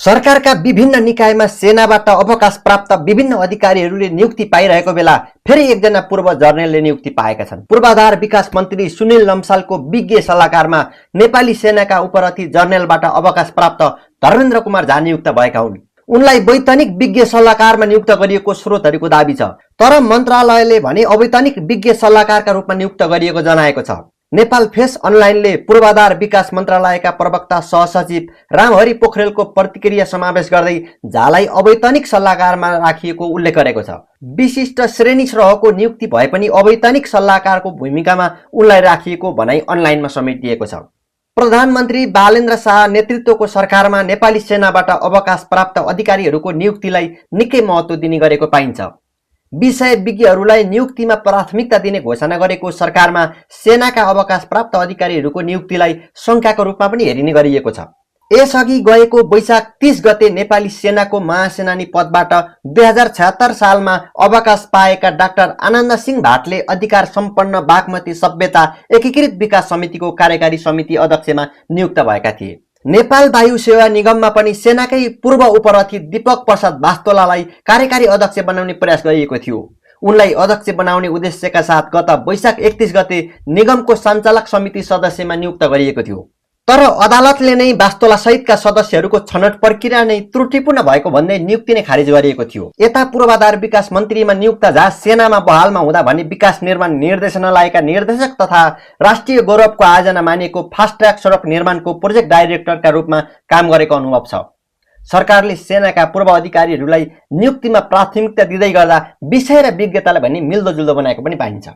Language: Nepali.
सरकारका विभिन्न निकायमा सेनाबाट अवकाश प्राप्त विभिन्न अधिकारीहरूले नियुक्ति पाइरहेको बेला फेरि एकजना पूर्व जर्नेलले नियुक्ति पाएका छन्। पूर्वाधार विकास मन्त्री सुनिल लम्सालको विज्ञ सल्लाहकारमा नेपाली सेनाका उपरथी जर्नेलबाट अवकाश प्राप्त धर्मेन्द्र कुमार झा नियुक्त भएका हुन्। उनलाई वैधानिक विज्ञ सल्लाहकारमा नियुक्त गरिएको स्रोतहरूको दाबी छ, तर मन्त्रालयले भने अवैधानिक विज्ञ सल्लाहकारका रूपमा नियुक्त गरिएको जनाएको छ। नेपाल फेस अनलाइनले पूर्वाधार विकास मन्त्रालयका प्रवक्ता सहसचिव रामहरि पोखरेलको प्रतिक्रिया समावेश गर्दै झालाई अवैधानिक सल्लाहकारमा राखिएको उल्लेख गरेको छ। विशिष्ट श्रेणी सरहको नियुक्ति भए पनि अवैधानिक सल्लाहकारको भूमिकामा उनलाई राखिएको भनाई अनलाइनमा समेटिएको छ। प्रधानमन्त्री बालेन्द्र शाह नेतृत्वको सरकारमा नेपाली सेनाबाट अवकाश प्राप्त अधिकारीहरूको नियुक्तिलाई निकै महत्त्व दिने गरेको पाइन्छ। विषय विज्ञहरूलाई नियुक्तिमा प्राथमिकता दिने घोषणा गरेको सरकारमा सेनाका अवकाश प्राप्त अधिकारीहरूको नियुक्तिलाई शंकाको रूपमा पनि हेरिने गरिएको छ। यसअघि गएको वैशाख 30 गते नेपाली सेनाको महासेनानी पदबाट 2076 सालमा अवकाश पाएका डाक्टर आनन्द सिंह भाटले अधिकार सम्पन्न बागमती सभ्यता एकीकृत विकास समितिको कार्यकारी समिति अध्यक्षमा नियुक्त भएका थिए। नेपाल वायु सेवा निगममा पनि सेनाकै पूर्व उपरथी दीपक प्रसाद वास्तोलालाई कार्यकारी अध्यक्ष बनाउने प्रयास गरिएको थियो। उनलाई अध्यक्ष बनाउने उद्देश्यका साथ गत वैशाख 31 गते निगमको सञ्चालक समिति सदस्यमा नियुक्त गरिएको थियो, तर अदालतले नै वास्तोला सहितका सदस्यहरूको छनौट प्रक्रिया नै त्रुटिपूर्ण भएको भन्दै नियुक्ति नै खारिज गरिएको थियो। यता पूर्वाधार विकास मन्त्रीमा नियुक्त झा सेनामा बहालमा हुँदा भने विकास निर्माण निर्देशनालयका निर्देशक तथा राष्ट्रिय गौरवको आयोजना मानिएको फास्ट ट्र्याक सडक निर्माणको प्रोजेक्ट डाइरेक्टरका रूपमा काम गरेको अनुभव छ। सरकारले सेनाका पूर्व अधिकारीहरूलाई नियुक्तिमा प्राथमिकता दिँदै गर्दा विषय र विज्ञतालाई भने मिल्दोजुल्दो बनाएको पनि पाइन्छ।